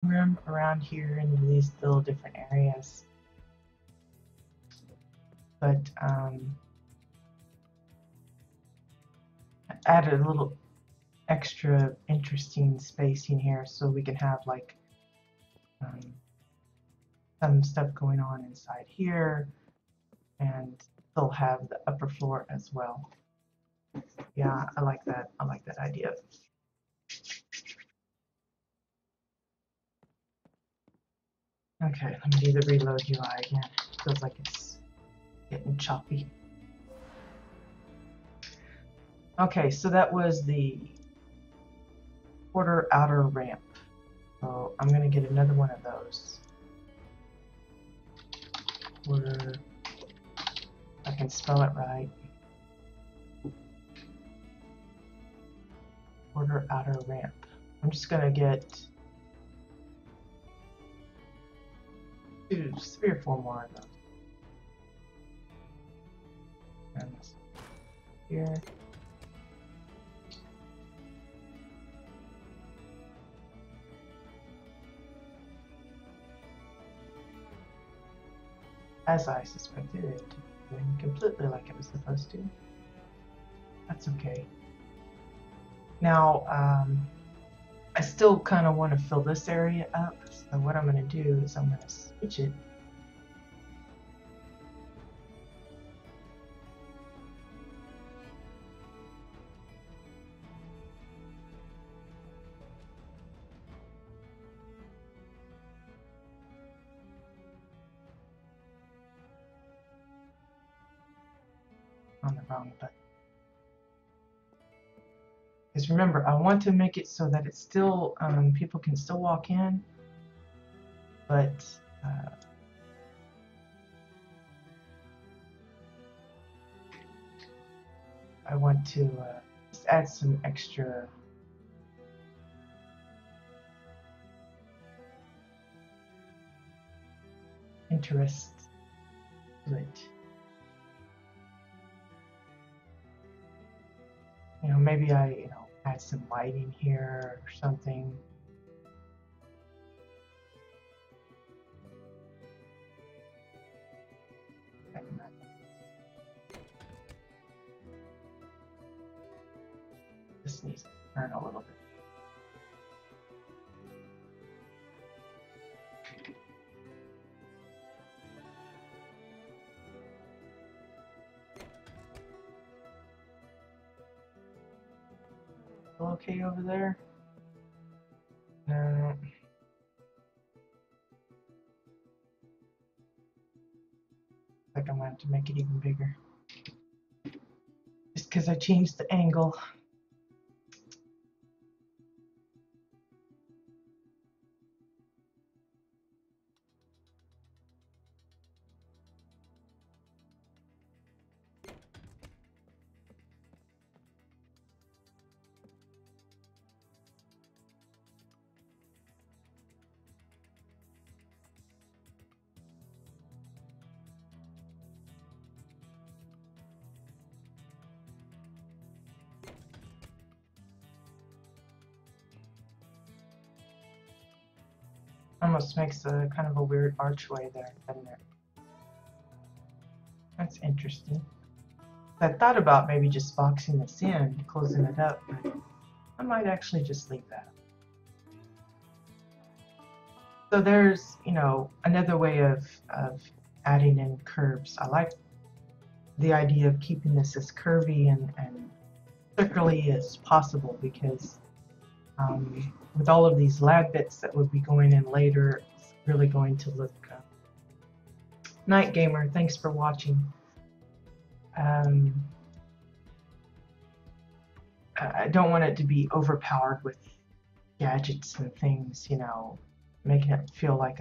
room around here in these little different areas. But added a little extra interesting spacing here so we can have like um, some stuff going on inside here and still have the upper floor as well. Yeah, I like that. I like that idea. Okay, let me do the reload UI again. Feels like it's getting choppy. Okay, so that was the quarter outer ramp. So I'm gonna get another one of those. Quarter, I can spell it right. Quarter outer ramp. I'm just gonna get 3 or 4 more of those. And here. As I suspected, it went completely like it was supposed to. That's okay. Now, I still kind of want to fill this area up, so what I'm going to do is I'm going to switch it. On the wrong button. Because remember, I want to make it so that it's still, people can still walk in, but I want to just add some extra interest to it. You know, maybe I, add some lighting here or something. This needs to turn a little bit. Okay over there? No. Like I'm going to have to make it even bigger. Just because I changed the angle. Almost makes a kind of a weird archway there, doesn't it? That's interesting. I thought about maybe just boxing this in, closing it up, but I might actually just leave that. So there's, another way of adding in curves. I like the idea of keeping this as curvy and circularly as possible because with all of these lab bits that would be going in later, it's really going to look. Night Gamer, thanks for watching. I don't want it to be overpowered with gadgets and things, making it feel like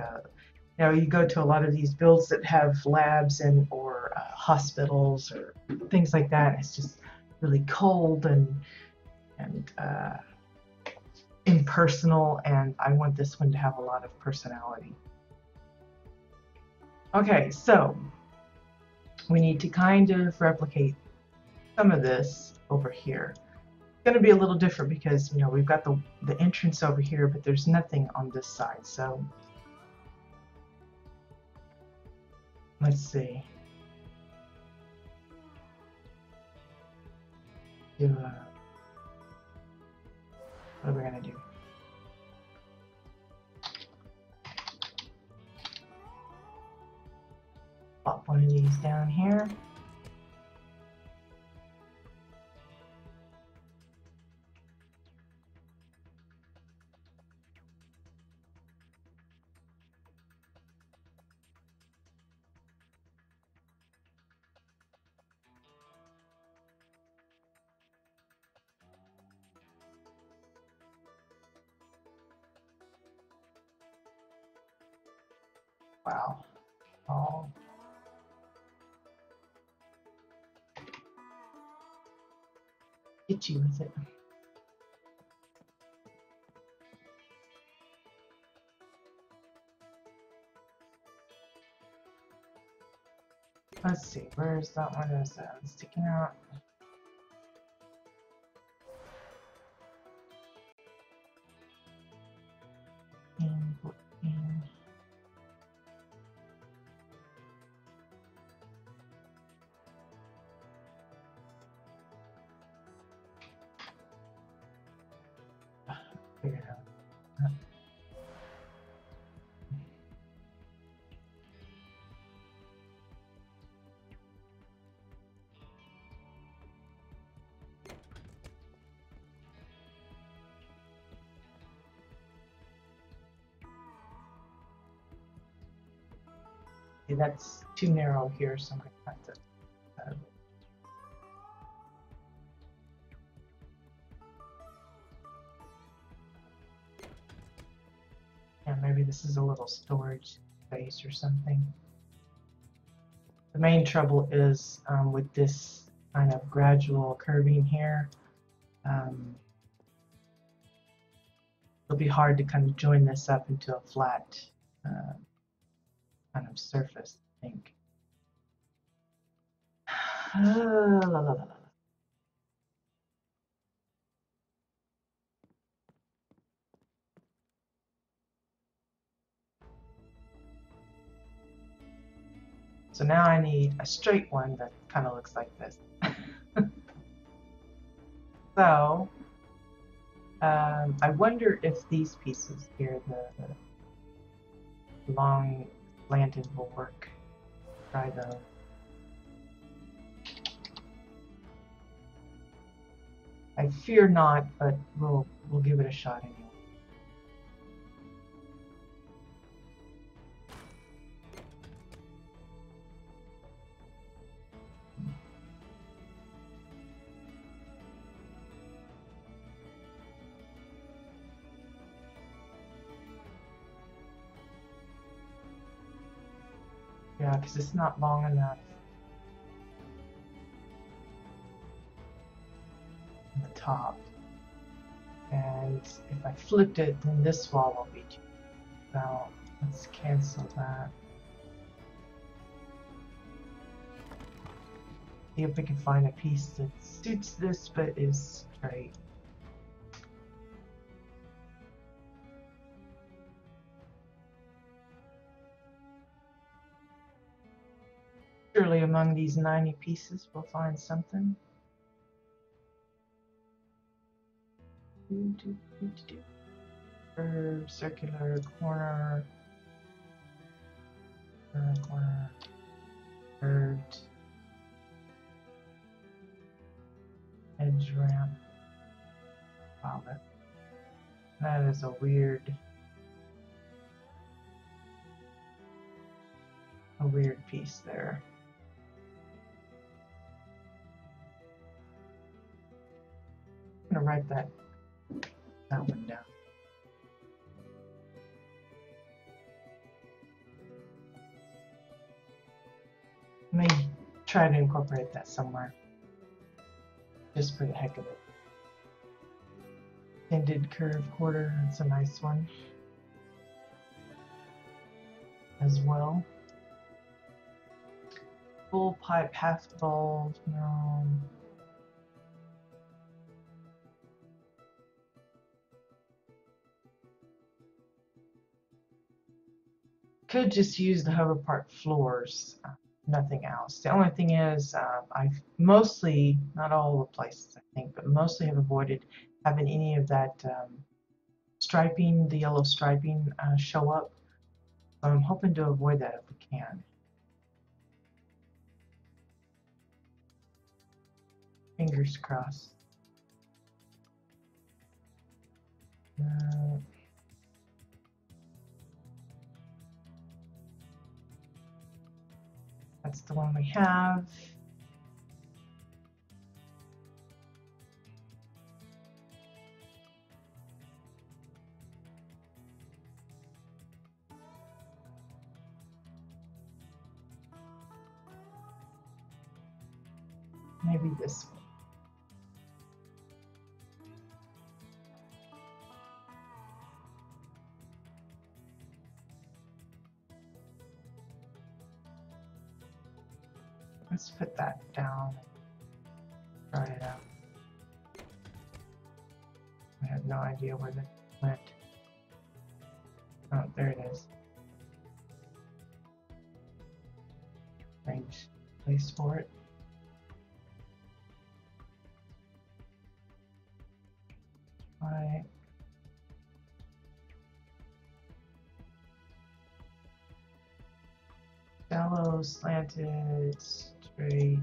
you go to a lot of these builds that have labs and or hospitals or things like that. It's just really cold and impersonal, and I want this one to have a lot of personality. Okay, so we need to kind of replicate some of this over here. going to be a little different because, you know, we've got the entrance over here, but there's nothing on this side. So let's see. What are we going to do? Pop one of these down here. Wow. Oh. Get you with it. Let's see, where's that one? Is that sticking out? And 14. Figure it out. See, that's too narrow here, so I'm going to have to. Yeah, maybe this is a little storage space or something. The main trouble is with this kind of gradual curving here. It'll be hard to kind of join this up into a flat kind of surface, I think. So now I need a straight one that kind of looks like this. So I wonder if these pieces here, the long slanted, will work. Try those. I fear not, but we'll give it a shot anyway. Yeah, because it's not long enough. On the top. And if I flipped it, then this wall will be too. Now, let's cancel that. See if we can find a piece that suits this but is straight. Surely among these 90 pieces we'll find something. Curve, circular, corner, corner, curved, edge ramp. Wow, that is a weird piece there. I'm gonna write that one down. May try to incorporate that somewhere, just for the heck of it. Ended curve quarter, that's a nice one as well. Full pipe half bulb, no. Could just use the hover park floors, nothing else. The only thing is, I've mostly, not all the places I think, but mostly have avoided having any of that striping, the yellow striping, show up. So I'm hoping to avoid that if we can. Fingers crossed. That's the one we have. Maybe this one. Let's put that down and try it out. I have no idea where that went. Oh, there it is. Strange place for it. All right. Shallow, slanted, straight.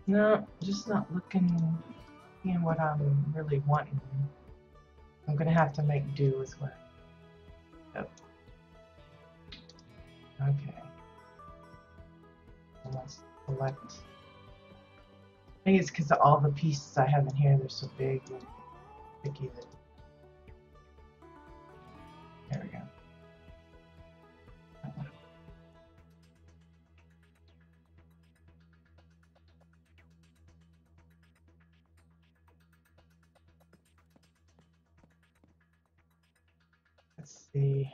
No, just not looking, seeing what I'm really wanting. I'm gonna have to make do with what. Yep. Okay. Let's select. I think it's because all the pieces I have in here, they're so big and sticky that. There we go. Let's see.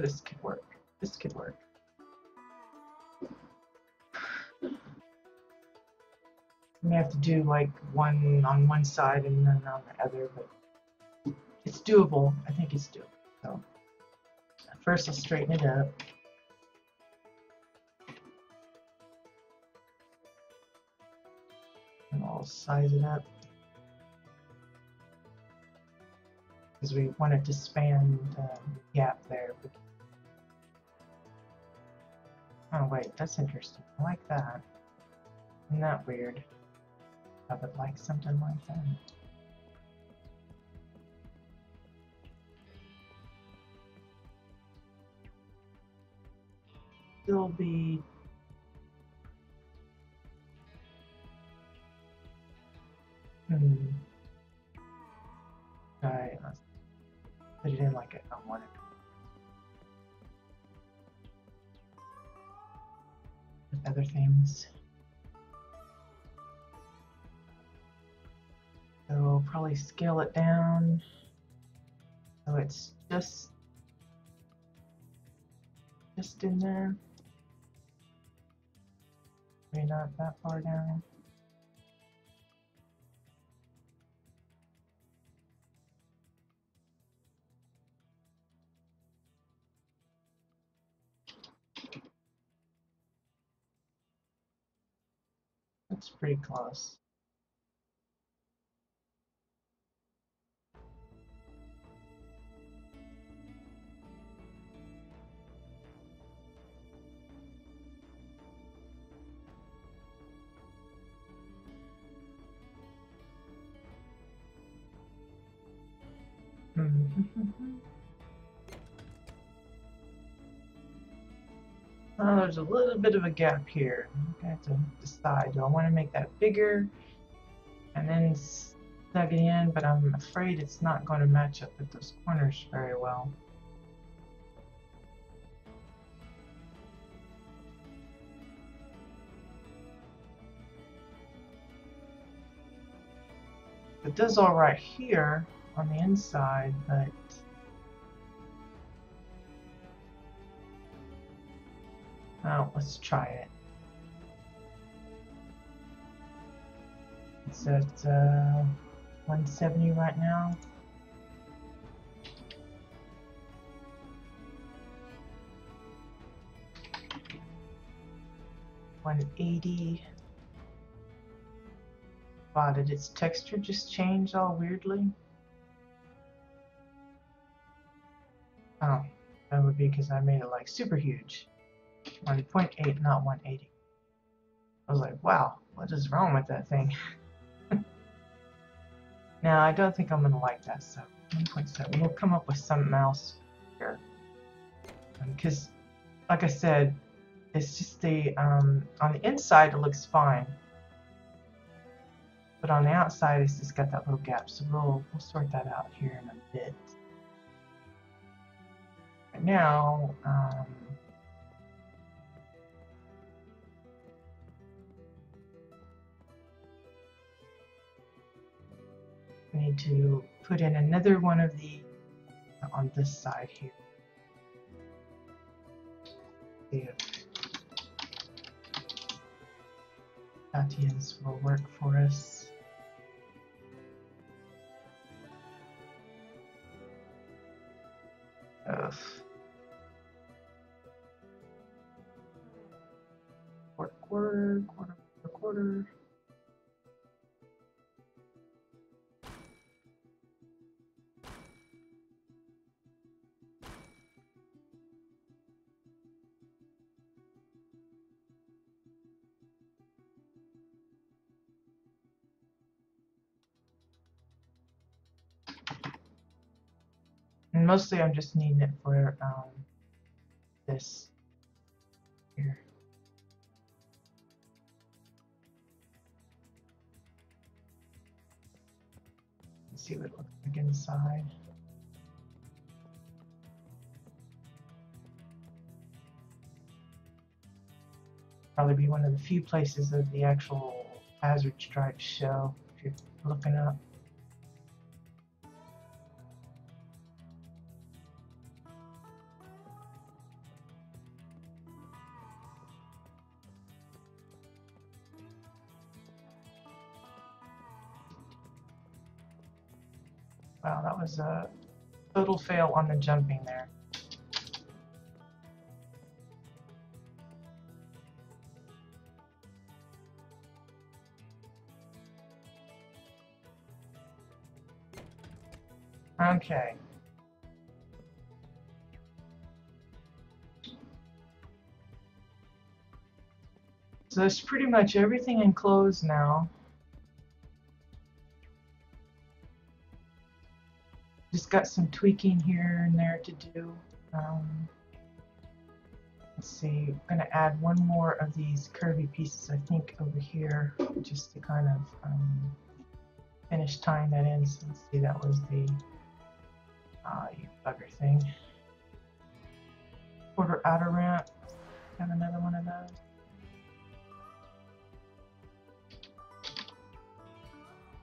This could work. This could work. I may have to do like one on one side and then on the other, but it's doable. I think it's doable. So first I'll straighten it up. And I'll size it up. Because we want it to span the gap there. Oh wait, that's interesting. I like that. Isn't that weird? I would like something like that. Still be Alright, let's put it in like I want it. With other things. So probably scale it down so it's just in there. Maybe not that far down. That's pretty close. Well, there's a little bit of a gap here. I have to decide, do I want to make that bigger and then snug it in, but I'm afraid it's not going to match up with those corners very well. It does all right here on the inside, but oh, let's try it. It's at 170 right now. $180. Wow, did its texture just change all weirdly? Oh, that would be because I made it like super huge. 1.8, not 180. I was like, wow, what is wrong with that thing? Now, I don't think I'm going to like that, so 1.7. We'll come up with something else here. Because, like I said, it's just the, on the inside it looks fine. But on the outside it's just got that little gap, so we'll sort that out here in a bit. Right now, I need to put in another one of the on this side here. See if Tatian's will work for us. Ugh. Quarter. And mostly I'm just needing it for this here. Let's see what it looks like inside. Probably be one of the few places of the actual hazard stripe show if you're looking up. Wow, that was a total fail on the jumping there. Okay. So that's pretty much everything enclosed now. Just got some tweaking here and there to do. Let's see, I'm going to add one more of these curvy pieces, I think, over here, just to kind of finish tying that in. So let's see, that was the you bugger thing. Quarter outer ramp. Have another one of those.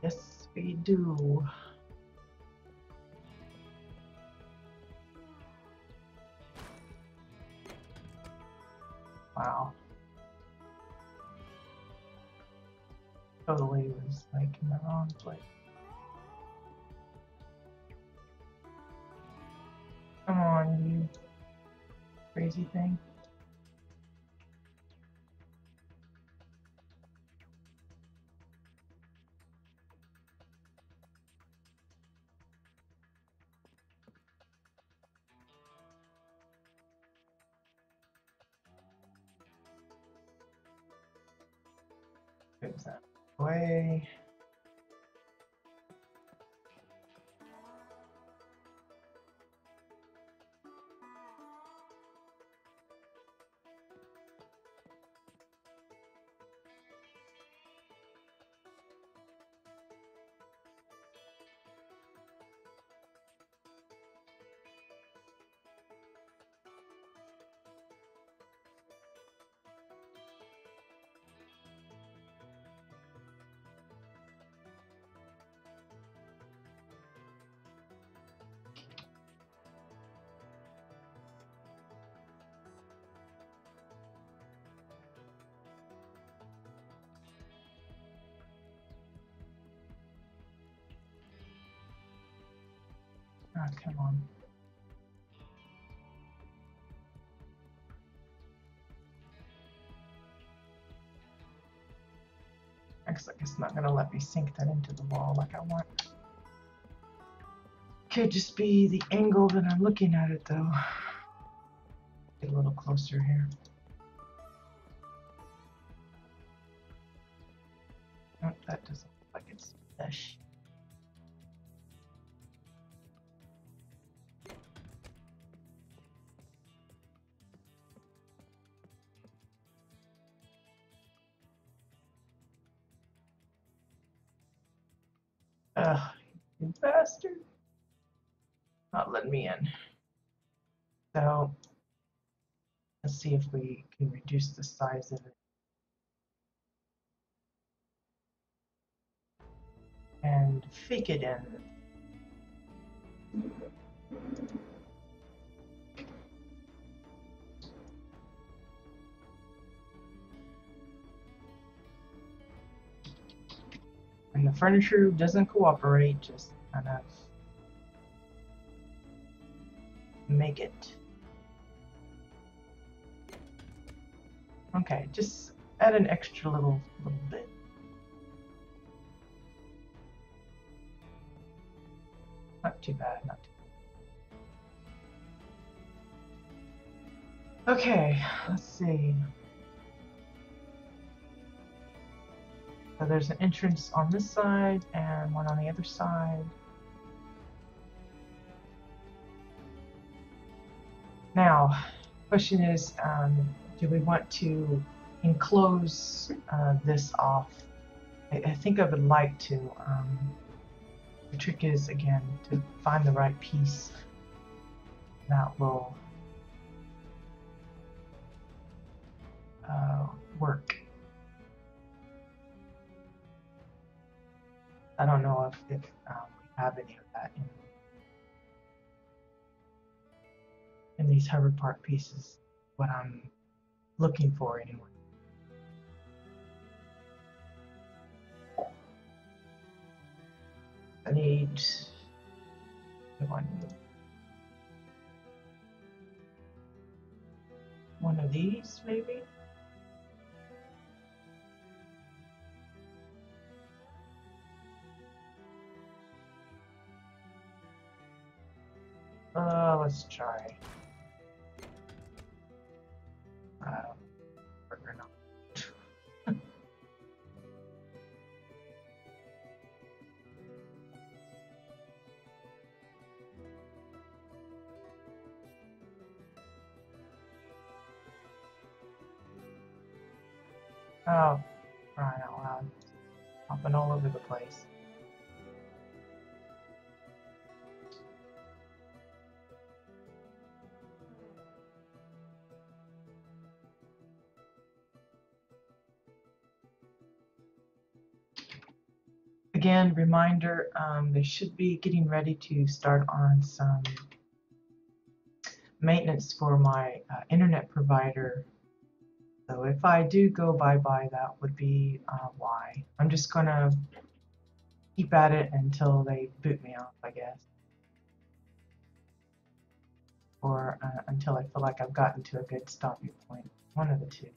Yes, we do. Wow. Totally was like in the wrong place. Come on, you crazy thing. Moves that away. Ah, come on. Looks like it's not gonna let me sink that into the wall like I want. Could just be the angle that I'm looking at it though. Get a little closer here. Nope, that doesn't look like it's mesh. Ugh, you bastard. Not letting me in. So, let's see if we can reduce the size of it. And fake it in. And the furniture doesn't cooperate, just kind of make it. Okay, just add an extra little bit. Not too bad, not too bad. Okay, let's see. So there's an entrance on this side and one on the other side. Now, question is, do we want to enclose this off? I think I would like to. The trick is, again, to find the right piece that will work. I don't know if we have any of that in these hover part pieces, what I'm looking for anyway. I need one of these, maybe? Let's try. Burger not. Oh, crying out loud. Hopping all over the place. Again, reminder, they should be getting ready to start on some maintenance for my internet provider. So if I do go bye-bye, that would be why. I'm just gonna keep at it until they boot me off, I guess. Or until I feel like I've gotten to a good stopping point. One of the two.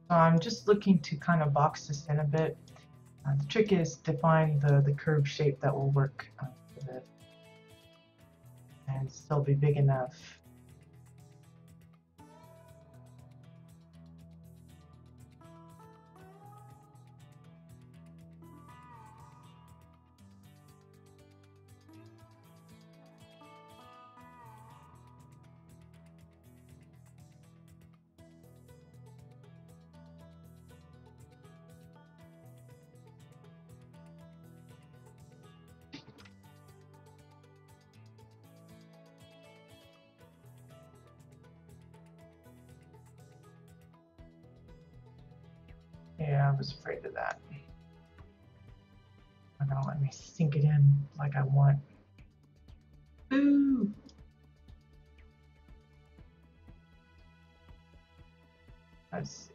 So I'm just looking to kind of box this in a bit. The trick is to find the curved shape that will work for this and still be big enough. Yeah, I was afraid of that. Not gonna let me sink it in like I want. Ooh. Let's see.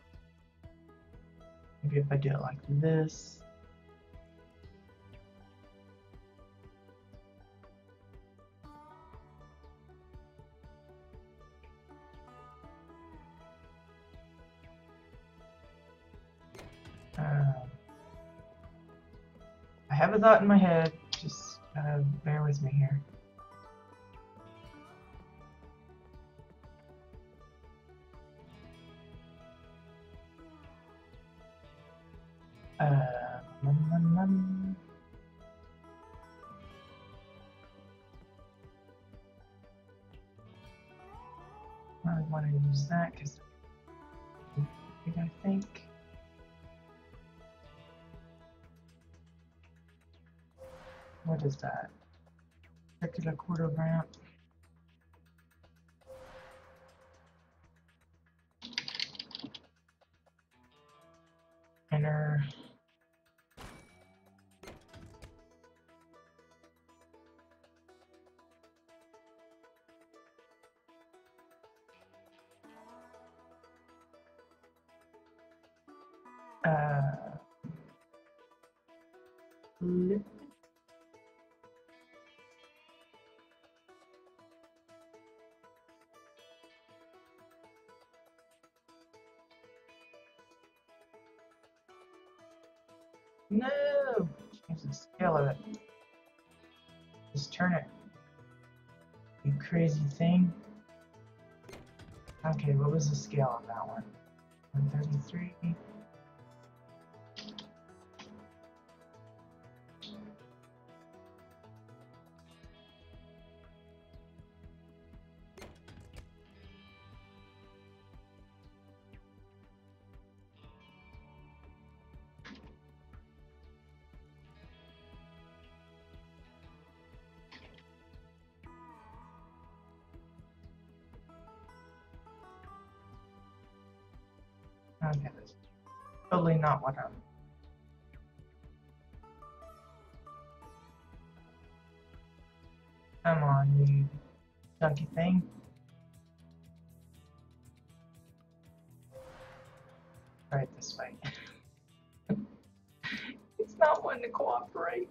Maybe if I do it like this. I have a thought in my head, just bear with me here. I want to use that because I think. What is that? Circular quarter ramp. Enter. Lip. No! Change the scale of it. Just turn it. You crazy thing. Okay, what was the scale on that one? 133. Okay, that's totally not what I'm. Come on, you chunky thing. Try it this way. It's not one to cooperate.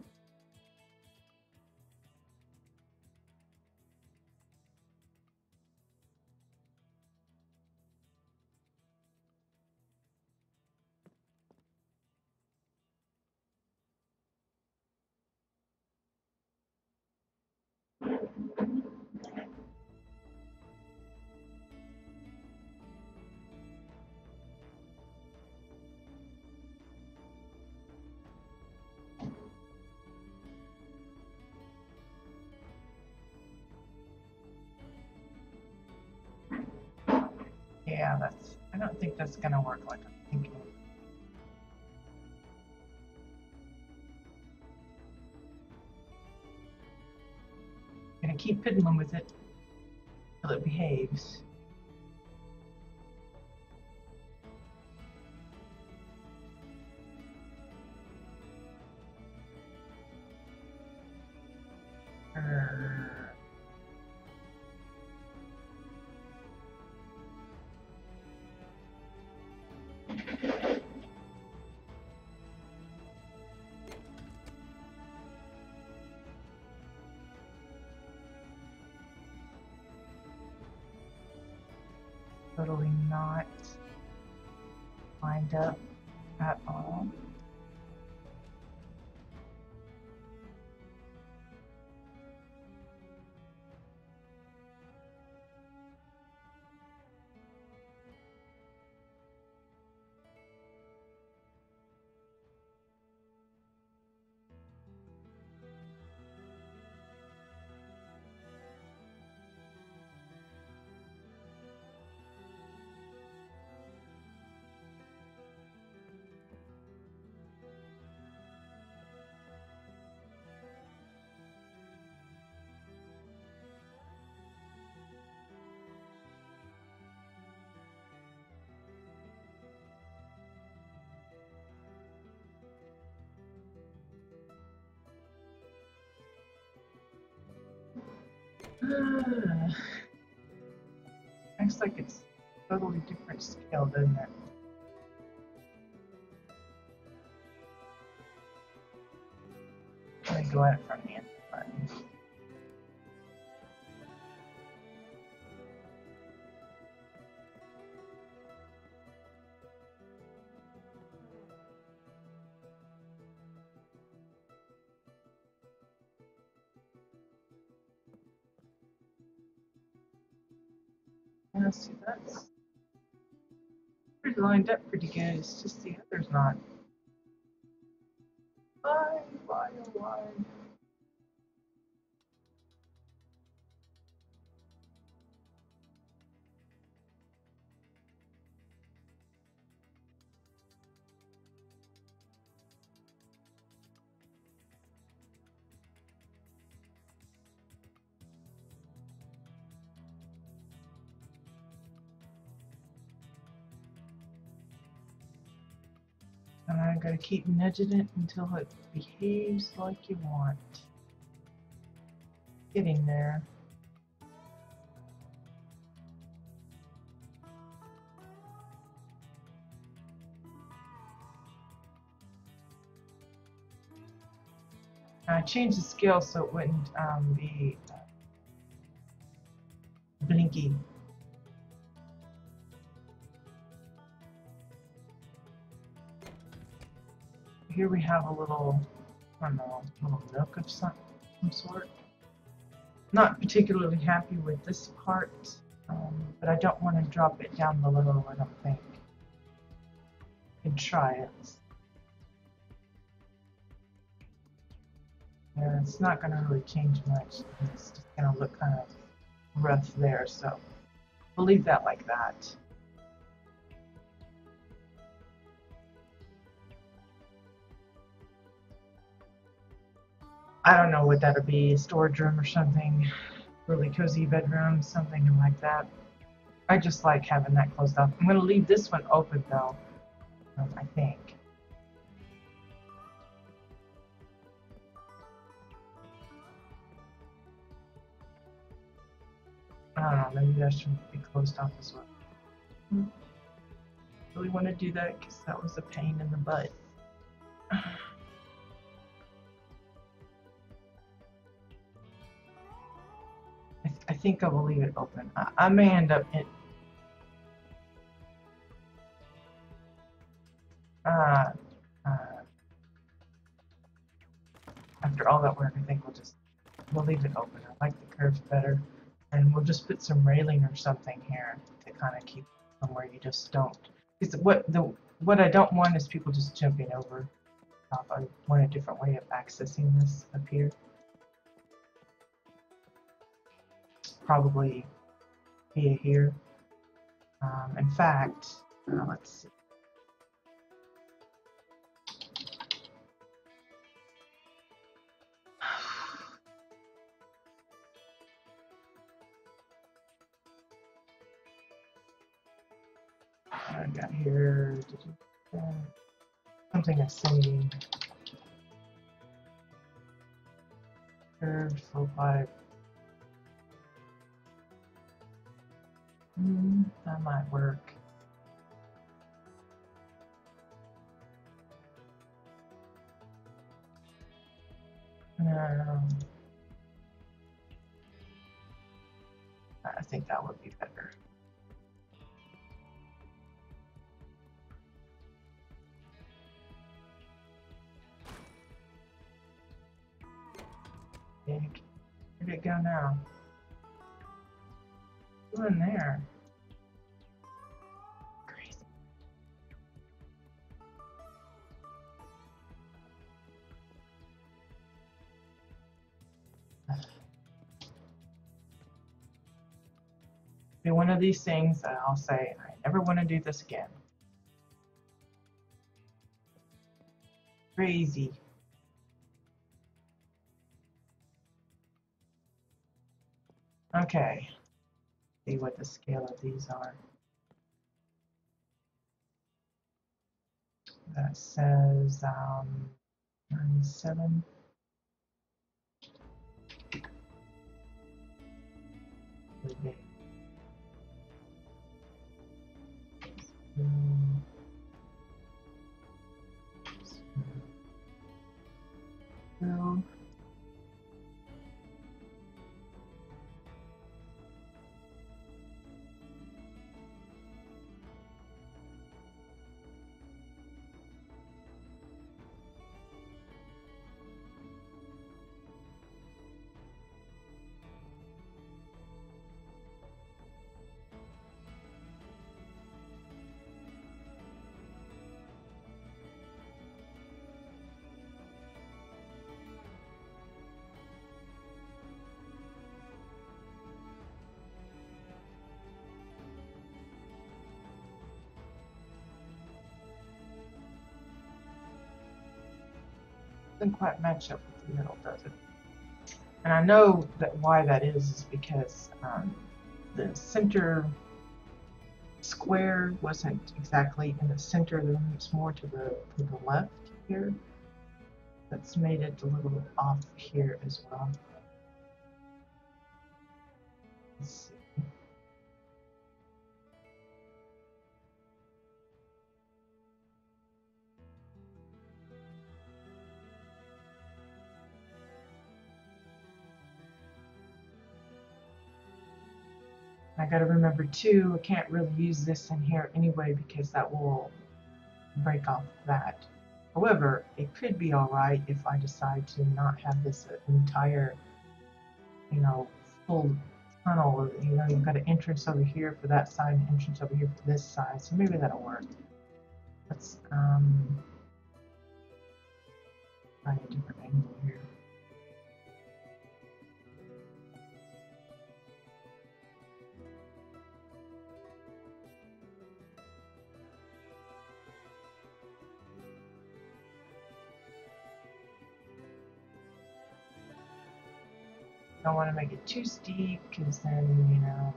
Yeah, I don't think that's gonna work like I'm thinking. I'm gonna keep fiddling with it till it behaves. Totally not lined up at all. Looks like it's totally different scale, doesn't it? go at it from the end button. Yeah, see, that's pretty lined up pretty good. It's just the other's not. Why, oh why? And I gotta keep nudging it until it behaves like you want. Getting there. I changed the scale so it wouldn't be blinky. Here we have a little, I don't know, little nook of some sort. Not particularly happy with this part, but I don't want to drop it down below, I don't think. I can try it. Yeah, it's not going to really change much. It's just going to look kind of rough there, so we'll leave that like that. I don't know what that'll be, a storage room or something, really cozy bedroom, something like that. I just like having that closed off. I'm going to leave this one open though, I think. I don't know, maybe that should be closed off as well. Really want to do that because that was a pain in the butt. I think I will leave it open. I may end up after all that work, I think we'll leave it open. I like the curves better, and we'll just put some railing or something here to kind of keep them where you just don't. Because what I don't want is people just jumping over top. I want a different way of accessing this up here. Probably via here. In fact, let's see. I got here. Something ascending. Curved full pipe. That might work. I think that would be better. Where'd it go now? What's in there? Crazy. Be one of these things that I'll say, I never want to do this again. Crazy. Okay. See what the scale of these are. That says 97. Okay. So, Doesn't quite match up with the middle, does it? And I know that why that is because the center square wasn't exactly in the center of the room. It's more to the left here. That's made it a little off here as well. Let's see. I got to remember too, I can't really use this in here anyway because that will break off that. However, it could be all right if I decide to not have this entire, full tunnel. You've got an entrance over here for that side, an entrance over here for this side. So maybe that'll work. Let's try a different angle here. Don't want to make it too steep because then,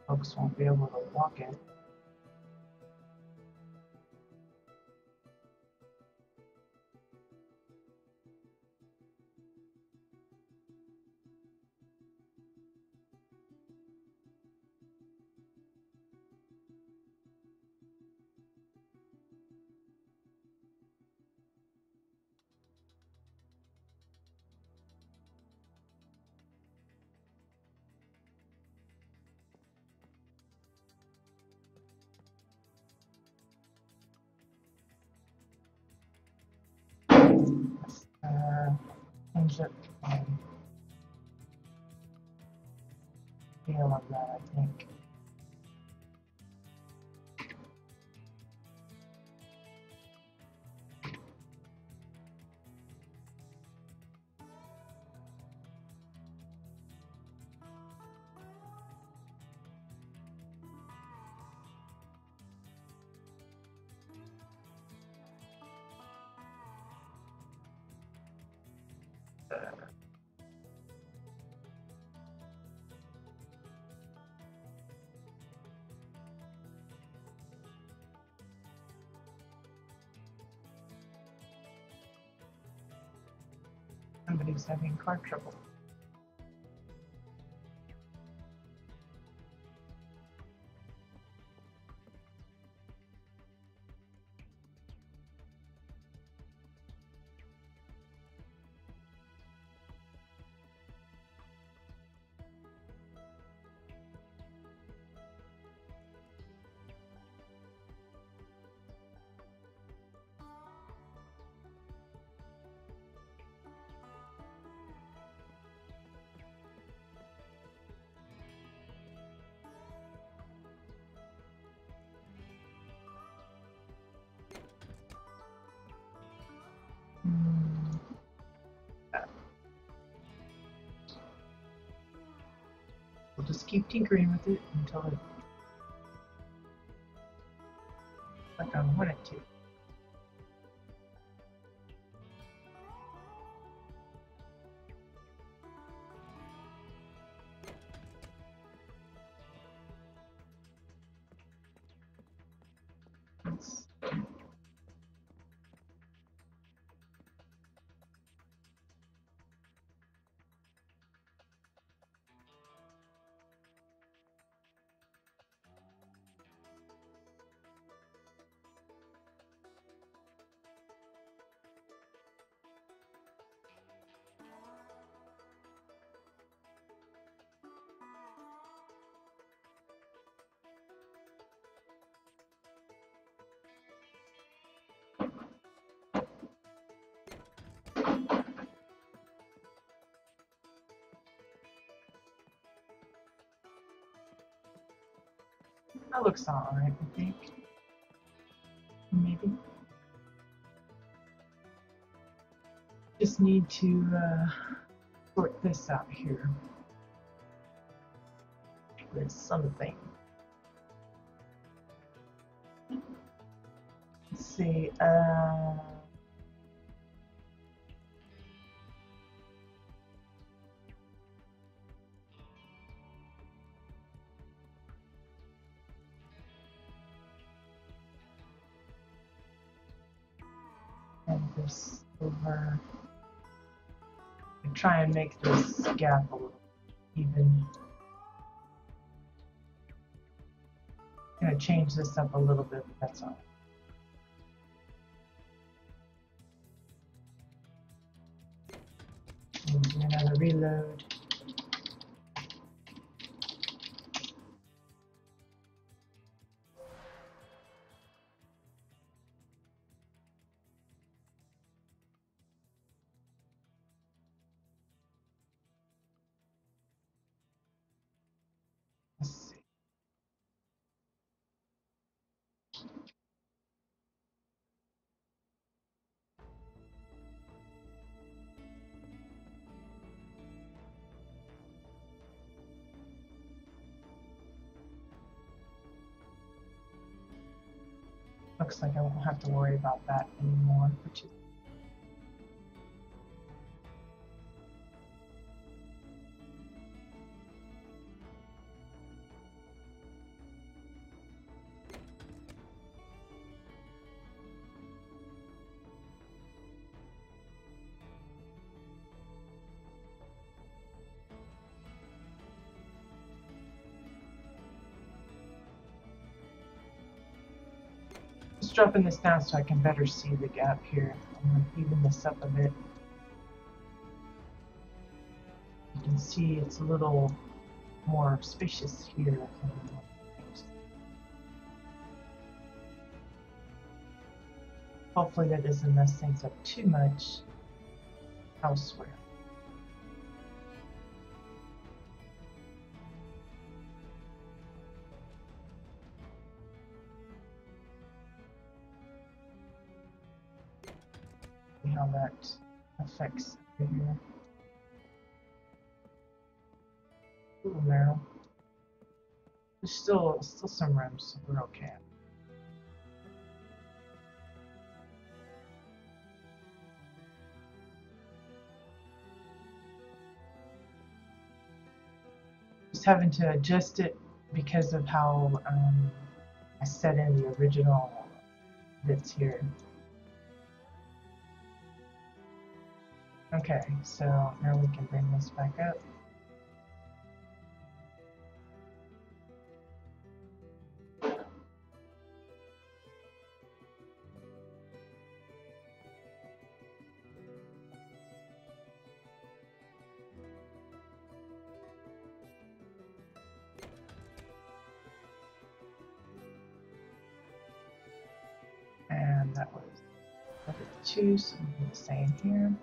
folks won't be able to walk it. Change up feel of that, I think. Somebody's having car trouble. We'll just keep tinkering with it until it like I want it to. That looks alright, I think. Maybe. Just need to sort this out here with something. Let's see. bend this over and try and make this gap a little even. I'm going to change this up a little bit, but that's all. And do another reload. Let's see. Looks like I won't have to worry about that anymore, which is just dropping this down so I can better see the gap here. I'm going to even this up a bit. You can see it's a little more spacious here. Hopefully that doesn't mess things up too much elsewhere. See how that affects over here. A little narrow. There's still some rims, so we're okay. Just having to adjust it because of how I set in the original bits here. Okay, so now we can bring this back up. And that was level 2, so we do the same here.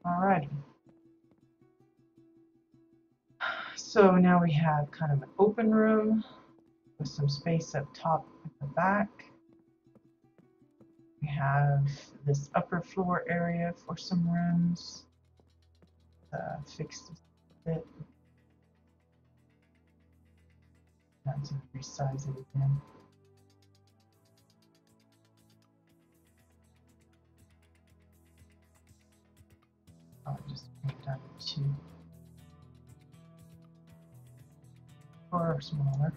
Alrighty. So now we have kind of an open room with some space up top at the back. We have this upper floor area for some rooms. Fix this a bit. Not to resize it again. I'll just bring it down to 2 or smaller.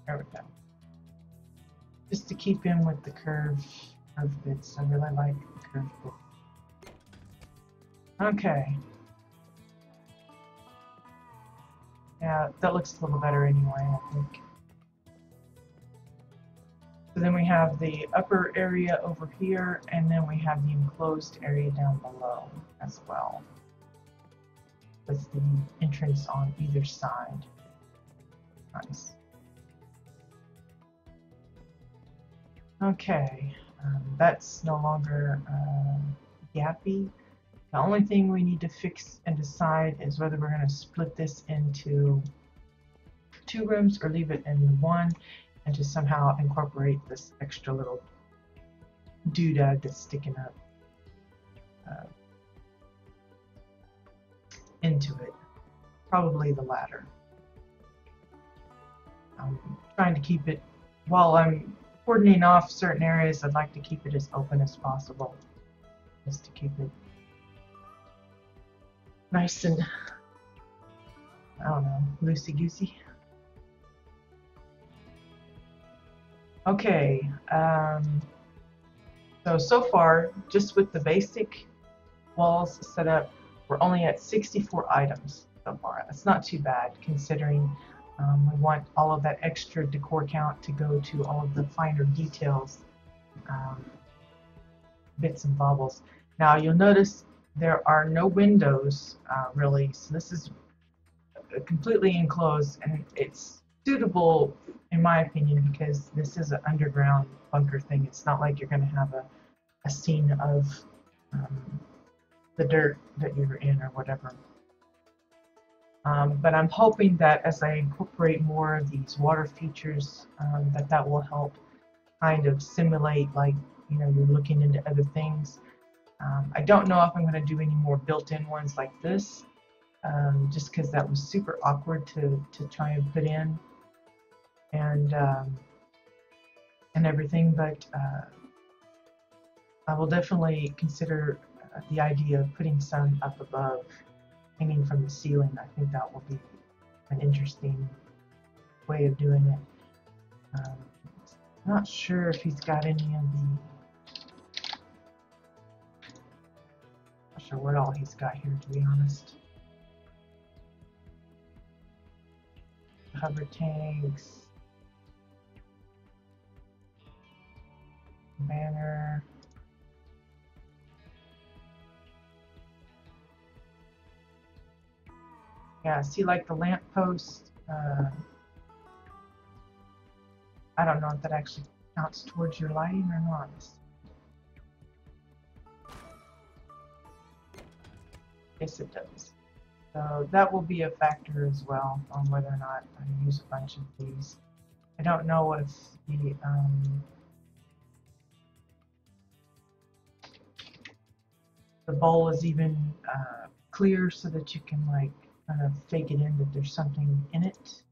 There we go. Just to keep in with the curve bits. I really like the curve bits. Okay. Yeah, that looks a little better anyway, I think. So then we have the upper area over here, and then we have the enclosed area down below as well, with the entrance on either side. Nice. Okay, that's no longer gappy. The only thing we need to fix and decide is whether we're going to split this into 2 rooms or leave it in 1 and just somehow incorporate this extra little doodad that's sticking up into it. Probably the latter. I'm trying to keep it, while I'm cordoning off certain areas, I'd like to keep it as open as possible, just to keep it nice and, I don't know, loosey-goosey. Okay, so far, just with the basic walls set up, we're only at 64 items so far. That's not too bad, considering we want all of that extra decor count to go to all of the finer details, bits and bobbles. Now you'll notice there are no windows really, so this is completely enclosed, and it's suitable in my opinion because this is an underground bunker thing. It's not like you're going to have a scene of the dirt that you're in or whatever. But I'm hoping that as I incorporate more of these water features, that will help kind of simulate, like, you know, you're looking into other things. I don't know if I'm going to do any more built-in ones like this, just because that was super awkward to try and put in and everything. But I will definitely consider the idea of putting some up above, hanging from the ceiling. I think that will be an interesting way of doing it. Not sure if he's got any of the... Not sure what all he's got here, to be honest. Hover tanks. Banner. Yeah, see, like the lamppost, I don't know if that actually counts towards your lighting or not. Yes, it does. So that will be a factor as well on whether or not I use a bunch of these. I don't know if the bowl is even clear so that you can, like, kind of fake it in that there's something in it.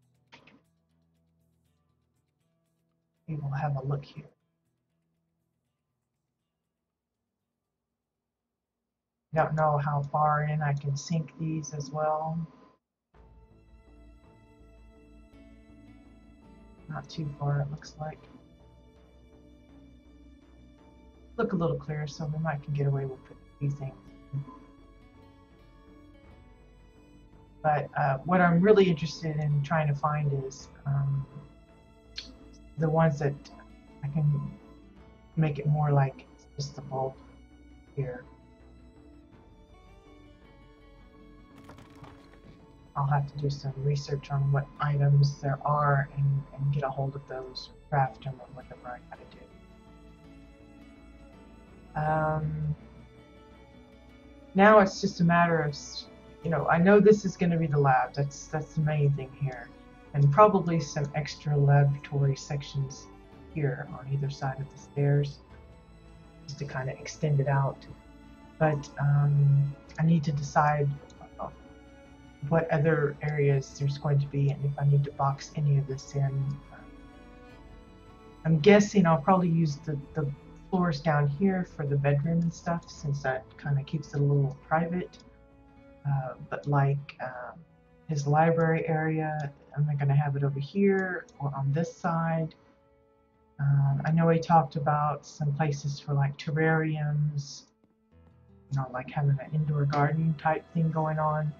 We will have a look here. Don't know how far in I can sink these as well. Not too far, it looks like. Look a little clearer, so we might can get away with these things. But what I'm really interested in trying to find is the ones that I can make it more like just the bulb here. I'll have to do some research on what items there are and get a hold of those, craft them, or whatever I gotta do. Now it's just a matter of, you know, I know this is going to be the lab. That's the main thing here, and probably some extra laboratory sections here on either side of the stairs, just to kind of extend it out. But I need to decide what other areas there's going to be, and if I need to box any of this in. I'm guessing I'll probably use the floors down here for the bedroom and stuff, since that kind of keeps it a little private. But like his library area, am I going to have it over here or on this side? I know he talked about some places for like terrariums, you know, like having an indoor garden type thing going on.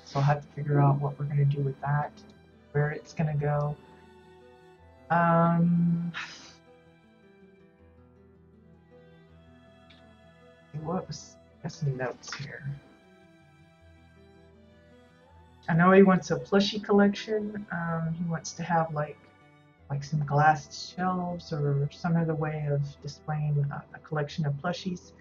So I'll have to figure out what we're going to do with that, where it's going to go. What was, got some notes here. I know he wants a plushie collection. He wants to have like some glass shelves or some other way of displaying a collection of plushies.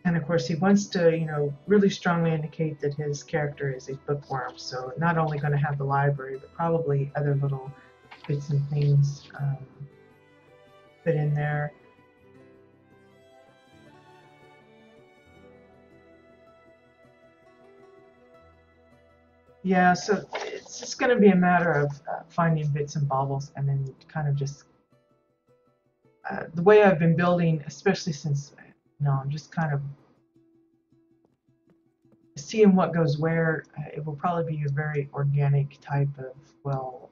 And of course, he wants to, you know, really strongly indicate that his character is a bookworm. So not only going to have the library, but probably other little bits and things put in there. Yeah, so it's just going to be a matter of finding bits and bobbles and then kind of just the way I've been building, especially since I'm just kind of seeing what goes where. It will probably be a very organic type of, well,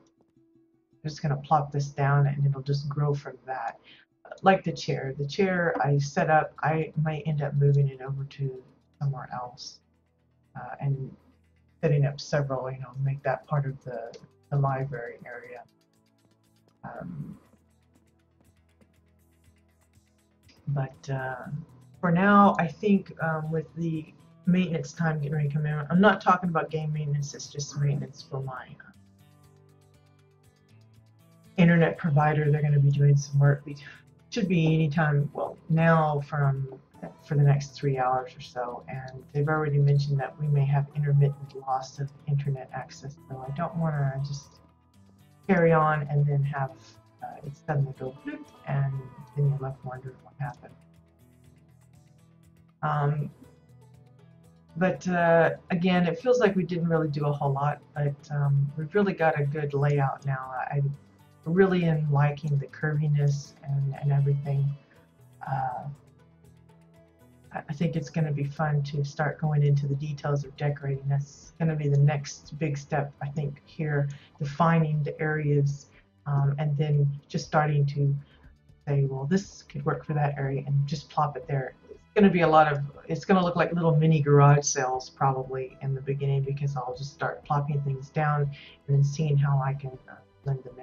I'm just going to plop this down and it'll just grow from that. Like the chair. The chair I set up, I might end up moving it over to somewhere else and setting up several, make that part of the library area. Um, but for now, I think with the maintenance time getting ready to come in, I'm not talking about game maintenance, it's just maintenance for my internet provider. They're going to be doing some work. It should be anytime, well, now for the next 3 hours or so, and they've already mentioned that we may have intermittent loss of internet access, so I don't want to just carry on and then have it suddenly go bloop, and then you're left wondering what happened. But again, it feels like we didn't really do a whole lot, but we've really got a good layout now. I really am liking the curviness and everything. I think it's going to be fun to start going into the details of decorating. That's going to be the next big step, I think, here, defining the areas and then just starting to say, well, this could work for that area and just plop it there. It's going to be it's going to look like little mini garage sales probably in the beginning because I'll just start plopping things down and then seeing how I can blend them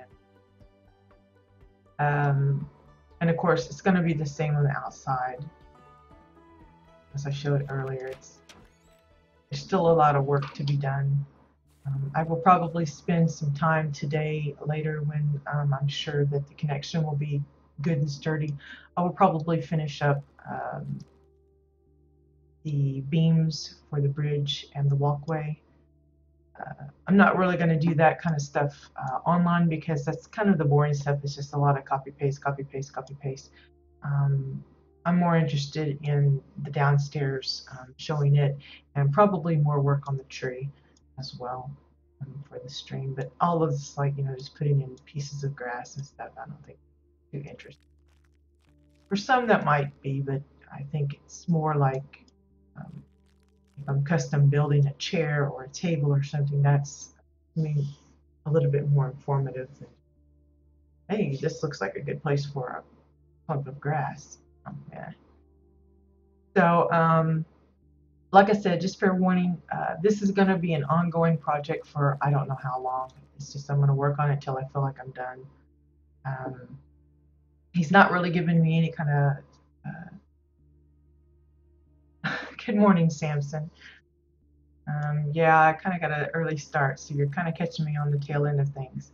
in. And of course, it's going to be the same on the outside. As I showed earlier, there's still a lot of work to be done. I will probably spend some time today later when I'm sure that the connection will be good and sturdy. I will probably finish up the beams for the bridge and the walkway. I'm not really going to do that kind of stuff online because that's kind of the boring stuff. It's just a lot of copy paste, copy paste, copy paste. I'm more interested in the downstairs, showing it, and probably more work on the tree as well for the stream. But all of this, like, just putting in pieces of grass and stuff, I don't think it's too interesting. For some that might be, but I think it's more like if I'm custom building a chair or a table or something, that's, I mean, a little bit more informative than, hey, this looks like a good place for a clump of grass. Yeah. So, like I said, just fair warning, this is going to be an ongoing project for I don't know how long. It's just I'm going to work on it till I feel like I'm done. He's not really giving me any kind of good morning, Samson. Yeah, I kind of got an early start, so you're kind of catching me on the tail end of things.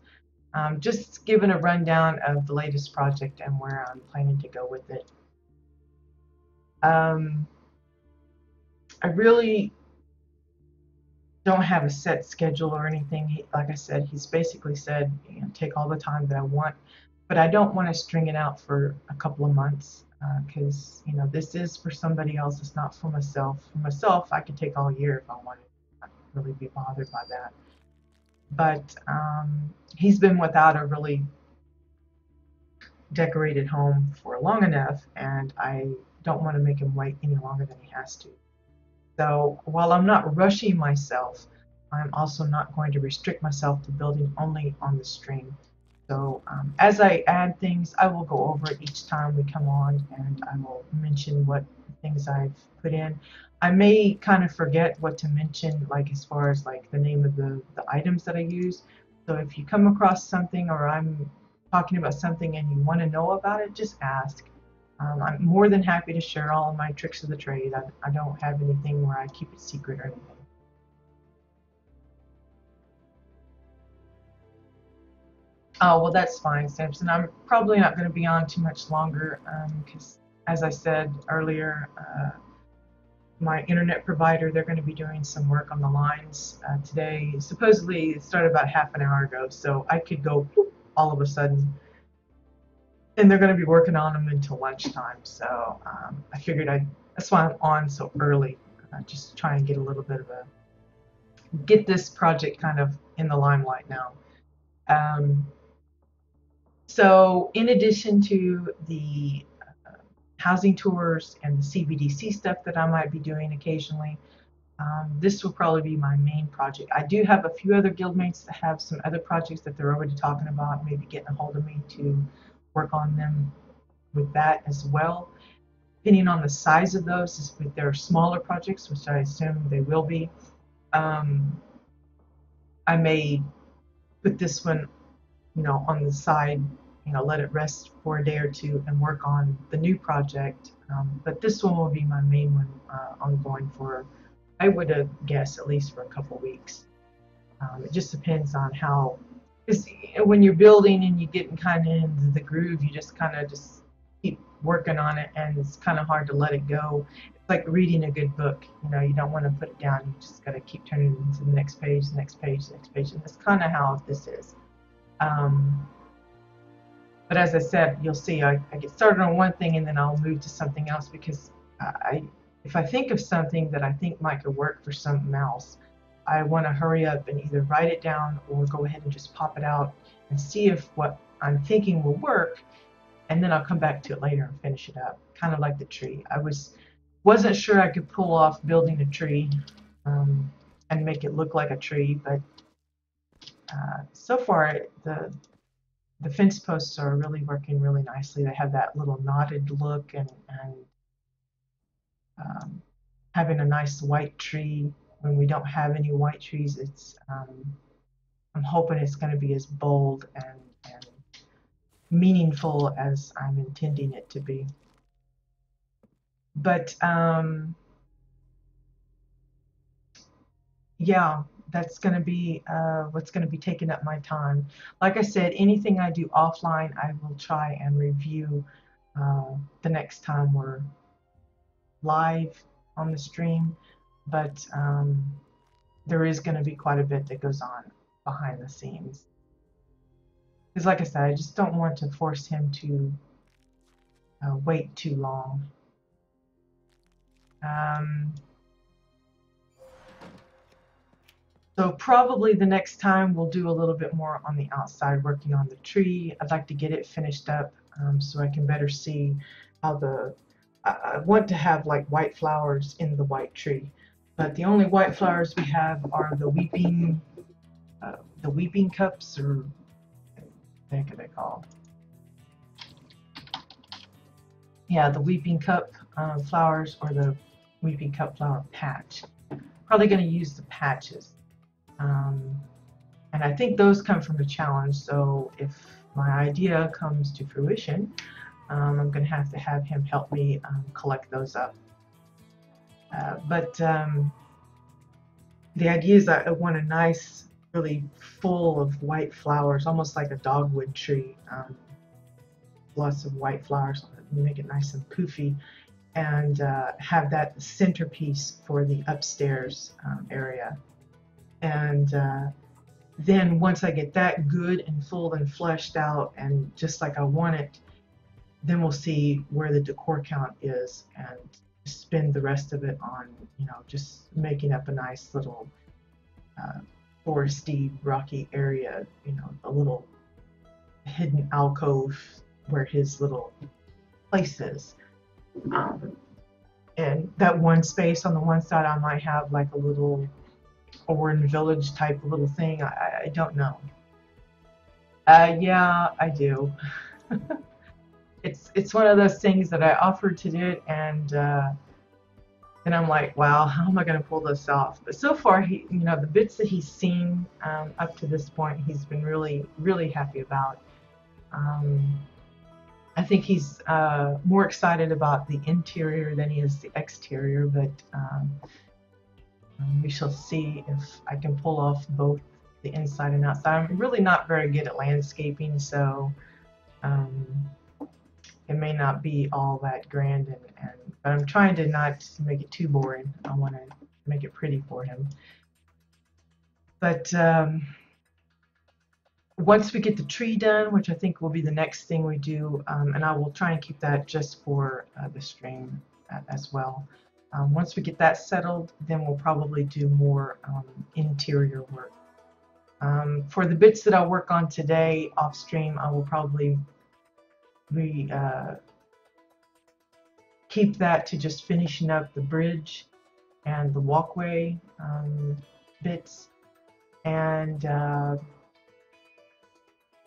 Just giving a rundown of the latest project and where I'm planning to go with it. I really don't have a set schedule or anything. Like I said, he's basically said, take all the time that I want, but I don't want to string it out for a couple of months because this is for somebody else. It's not for myself. For myself, I could take all year if I wanted. I'd really be bothered by that. But he's been without a really decorated home for long enough, and I don't want to make him wait any longer than he has to. So while I'm not rushing myself, I'm also not going to restrict myself to building only on the stream. So as I add things, I will go over it each time we come on, and I will mention what things I've put in. I may kind of forget what to mention, like as far as like the name of the items that I use. So if you come across something or I'm talking about something and you want to know about it, just ask. I'm more than happy to share all of my tricks of the trade. I don't have anything where I keep it secret or anything. Oh, well, that's fine, Samson. I'm probably not going to be on too much longer because, as I said earlier, my internet provider, they're going to be doing some work on the lines today. Supposedly, it started about half an hour ago, so I could go all of a sudden. And they're going to be working on them until lunchtime. So I figured that's why I'm on so early, just to try and get a little bit of a get this project kind of in the limelight now. Um, so in addition to the housing tours and the CBDC stuff that I might be doing occasionally, this will probably be my main project. I do have a few other guildmates that have some other projects that they're already talking about, maybe getting a hold of me to work on them with that as well. Depending on the size of those, if they're smaller projects, which I assume they will be, I may put this one, on the side, let it rest for a day or two and work on the new project. But this one will be my main one ongoing for, I would guess, at least for a couple weeks. It just depends on how, because when you're building and you get kind of into the groove, you just kind of just keep working on it, and it's kind of hard to let it go. It's like reading a good book. You don't want to put it down. You just got to keep turning it to the next page, the next page, the next page, and that's kind of how this is. But as I said, you'll see I get started on one thing and then I'll move to something else, because if I think of something that I think might could work for something else, I want to hurry up and either write it down or go ahead and just pop it out and see if what I'm thinking will work, and then I'll come back to it later and finish it up. Kind of like the tree. I wasn't sure I could pull off building a tree and make it look like a tree, but so far the fence posts are really working really nicely. They have that little knotted look, and having a nice white tree when we don't have any white trees. It's I'm hoping it's going to be as bold and meaningful as I'm intending it to be. But yeah, that's going to be what's going to be taking up my time. Like I said, anything I do offline, I will try and review the next time we're live on the stream. But there is going to be quite a bit that goes on behind the scenes. Because like I said, I just don't want to force him to wait too long. So probably the next time we'll do a little bit more on the outside, working on the tree. I'd like to get it finished up so I can better see how I want to have like white flowers in the white tree. But the only white flowers we have are the weeping cups, or what the heck are they called? Yeah, the weeping cup flowers, or the weeping cup flower patch. Probably going to use the patches. And I think those come from a challenge, so if my idea comes to fruition, I'm going to have him help me collect those up. But the idea is that I want a nice, really full of white flowers, almost like a dogwood tree. Lots of white flowers, make it nice and poofy, and have that centerpiece for the upstairs area. And then once I get that good and full and fleshed out and just like I want it, then we'll see where the decor count is and spend the rest of it on, just making up a nice little foresty, rocky area, a little hidden alcove where his little place is. And that one space on the one side, I might have like a little Orange Village type little thing. I don't know. Yeah, I do. It's one of those things that I offered to do it, and then I'm like, wow, how am I going to pull this off? But so far, the bits that he's seen up to this point, he's been really, really happy about. I think he's more excited about the interior than he is the exterior, but we shall see if I can pull off both the inside and outside. I'm really not very good at landscaping, so it may not be all that grand, but I'm trying to not make it too boring. I want to make it pretty for him. But once we get the tree done, which I think will be the next thing we do, and I will try and keep that just for the stream as well. Once we get that settled, then we'll probably do more interior work. For the bits that I'll work on today off stream, I will probably keep that to just finishing up the bridge and the walkway bits, and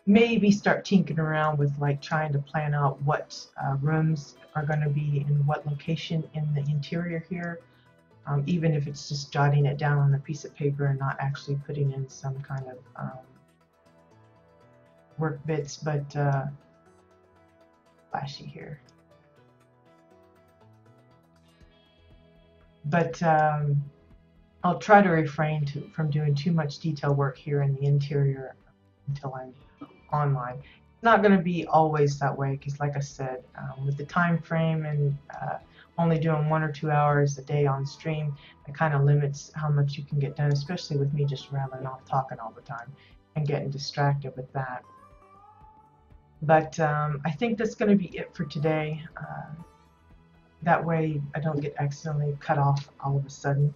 maybe start tinkering around with like trying to plan out what rooms are going to be in what location in the interior here, even if it's just jotting it down on a piece of paper and not actually putting in some kind of work bits. But flashy here. But I'll try to refrain from doing too much detail work here in the interior until I'm online. It's not going to be always that way, because like I said, with the time frame and only doing 1 or 2 hours a day on stream, it kind of limits how much you can get done, especially with me just rambling off talking all the time and getting distracted with that. But I think that's going to be it for today. That way I don't get accidentally cut off all of a sudden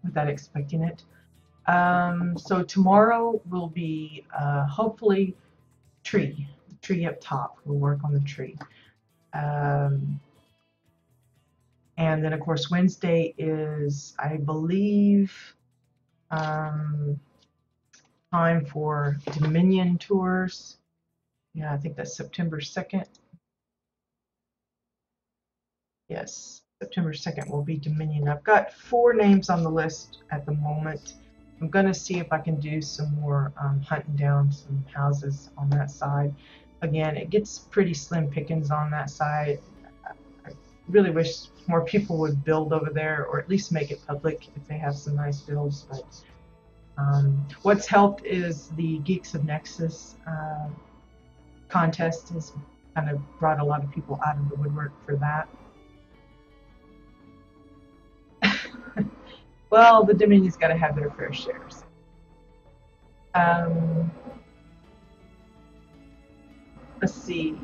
without expecting it. So tomorrow will be hopefully tree up top. We'll work on the tree. And then of course Wednesday is, I believe, time for Dominion tours. Yeah, I think that's September 2nd. Yes, September 2nd will be Dominion. I've got 4 names on the list at the moment. I'm going to see if I can do some more hunting down some houses on that side. Again, it gets pretty slim pickings on that side. I really wish more people would build over there, or at least make it public if they have some nice builds. But what's helped is the Geeks of Nexus contest has kind of brought a lot of people out of the woodwork for that. Well, the Dominion's got to have their fair shares. Let's see.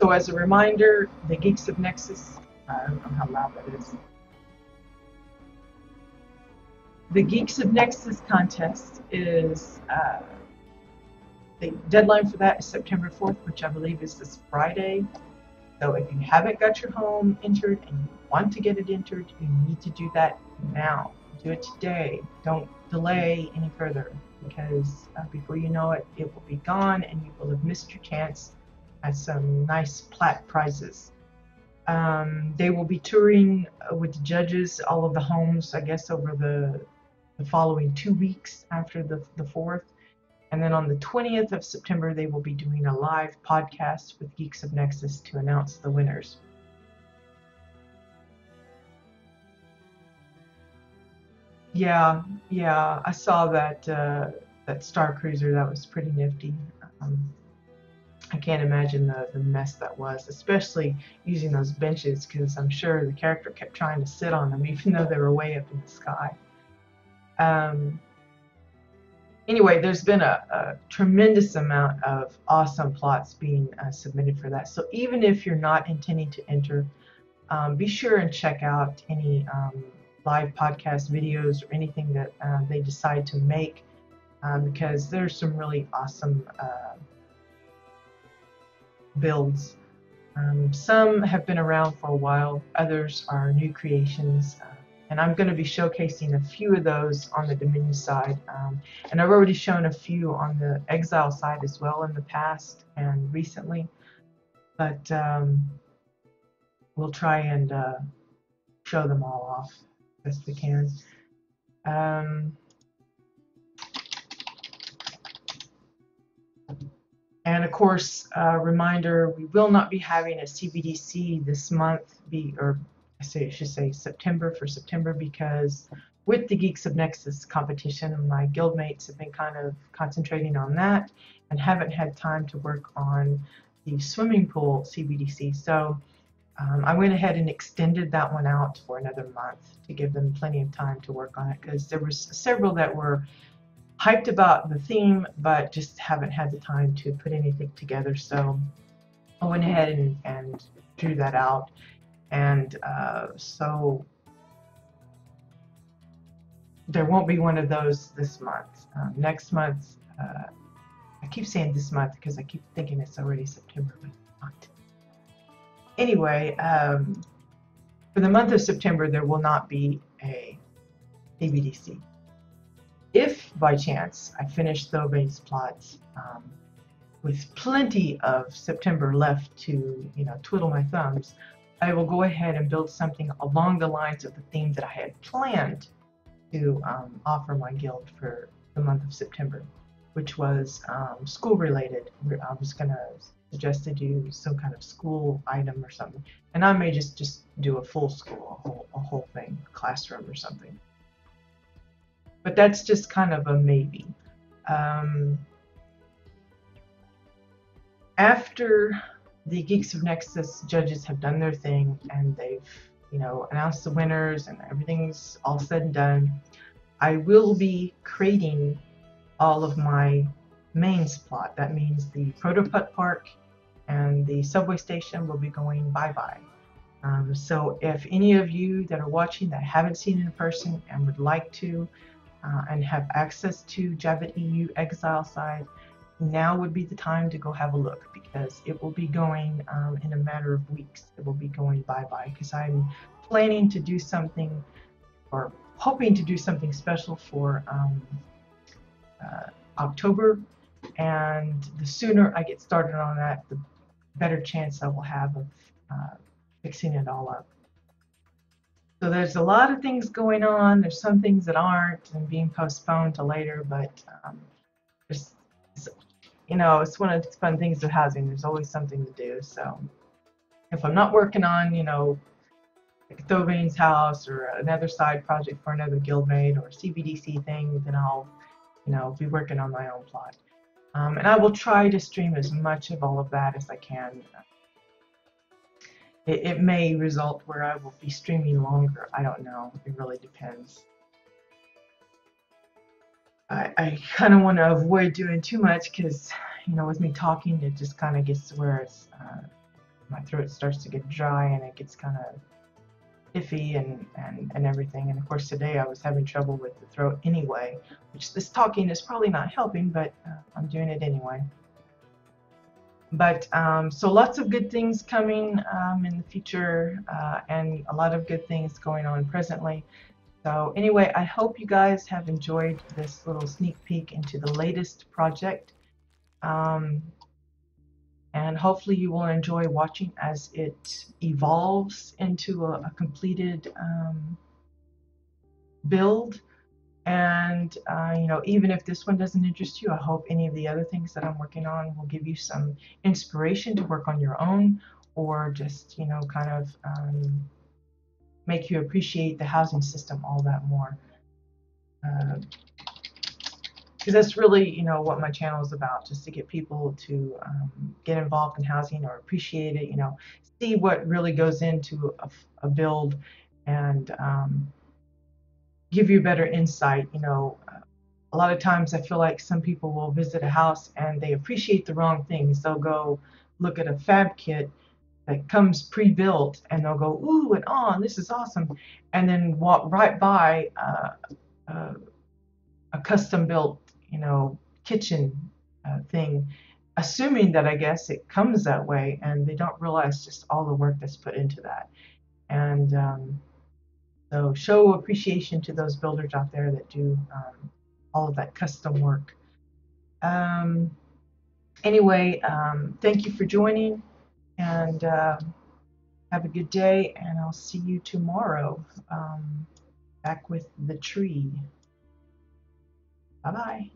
So as a reminder, the Geeks of Nexus, I don't know how loud that is. The Geeks of Nexus contest is, the deadline for that is September 4th, which I believe is this Friday. So if you haven't got your home entered and you want to get it entered, you need to do that now. Do it today. Don't delay any further, because before you know it, it will be gone and you will have missed your chance at some nice plaque prizes. They will be touring with the judges all of the homes, I guess, over the following 2 weeks after the 4th. And then on the 20th of September, they will be doing a live podcast with Geeks of Nexus to announce the winners. Yeah, I saw that that Star Cruiser. That was pretty nifty. I can't imagine the mess that was, especially using those benches, because I'm sure the character kept trying to sit on them, even though they were way up in the sky. Anyway, there's been a tremendous amount of awesome plots being submitted for that. So even if you're not intending to enter, be sure and check out any live podcast videos or anything that they decide to make, because there's some really awesome builds. Some have been around for a while, others are new creations. And I'm going to be showcasing a few of those on the Dominion side. And I've already shown a few on the Exile side as well in the past and recently. But we'll try and show them all off as best we can. And of course, reminder, we will not be having a CBDC this month, I should say September, because with the Geeks of Nexus competition, my guildmates have been kind of concentrating on that and haven't had time to work on the swimming pool CBDC. So I went ahead and extended that one out for another month to give them plenty of time to work on it, because there was several that were hyped about the theme but just haven't had the time to put anything together. So I went ahead and drew that out. And so there won't be one of those this month. Next month, I keep saying this month because I keep thinking it's already September, but it's not. Anyway, for the month of September, there will not be a ABDC. If by chance I finish Thobane's plots with plenty of September left to, twiddle my thumbs, I will go ahead and build something along the lines of the theme that I had planned to offer my guild for the month of September, which was school related. I was going to suggest to do some kind of school item or something, and I may just do a full school, a whole thing, classroom or something. But that's just kind of a maybe. After the Geeks of Nexus judges have done their thing and they've, announced the winners and everything's all said and done, I will be creating all of my mains plot. That means the Protoput Park and the subway station will be going bye-bye. So if any of you that are watching that haven't seen it in person and would like to and have access to Javid EU Exile side, now would be the time to go have a look, because it will be going in a matter of weeks. It will be going bye-bye, because I'm planning to do something, or hoping to do something special for October, and the sooner I get started on that, the better chance I will have of fixing it all up. So there's a lot of things going on. There's some things that aren't and being postponed to later, but there's, it's one of the fun things of housing. There's always something to do. So if I'm not working on, like Thovane's house or another side project for another guildmate or CBDC thing, then I'll, be working on my own plot. And I will try to stream as much of all of that as I can. It may result where I will be streaming longer. I don't know. It really depends. I kind of want to avoid doing too much because, with me talking, it just kind of gets to where it's, my throat starts to get dry and it gets kind of iffy and everything. And of course, today I was having trouble with the throat anyway, which this talking is probably not helping, but I'm doing it anyway. But so lots of good things coming in the future and a lot of good things going on presently. So anyway, I hope you guys have enjoyed this little sneak peek into the latest project. And hopefully you will enjoy watching as it evolves into a completed build. And even if this one doesn't interest you, I hope any of the other things that I'm working on will give you some inspiration to work on your own, or just kind of make you appreciate the housing system all that more. Because that's really what my channel is about, just to get people to get involved in housing or appreciate it, see what really goes into a build, and give you better insight. A lot of times I feel like some people will visit a house and they appreciate the wrong things. They'll go look at a fab kit that comes pre-built and they'll go, ooh and oh, and this is awesome, and then walk right by a custom built kitchen thing, assuming that I guess it comes that way, and they don't realize just all the work that's put into that. And so show appreciation to those builders out there that do all of that custom work. Anyway, thank you for joining, and have a good day, and I'll see you tomorrow back with the tree. Bye-bye.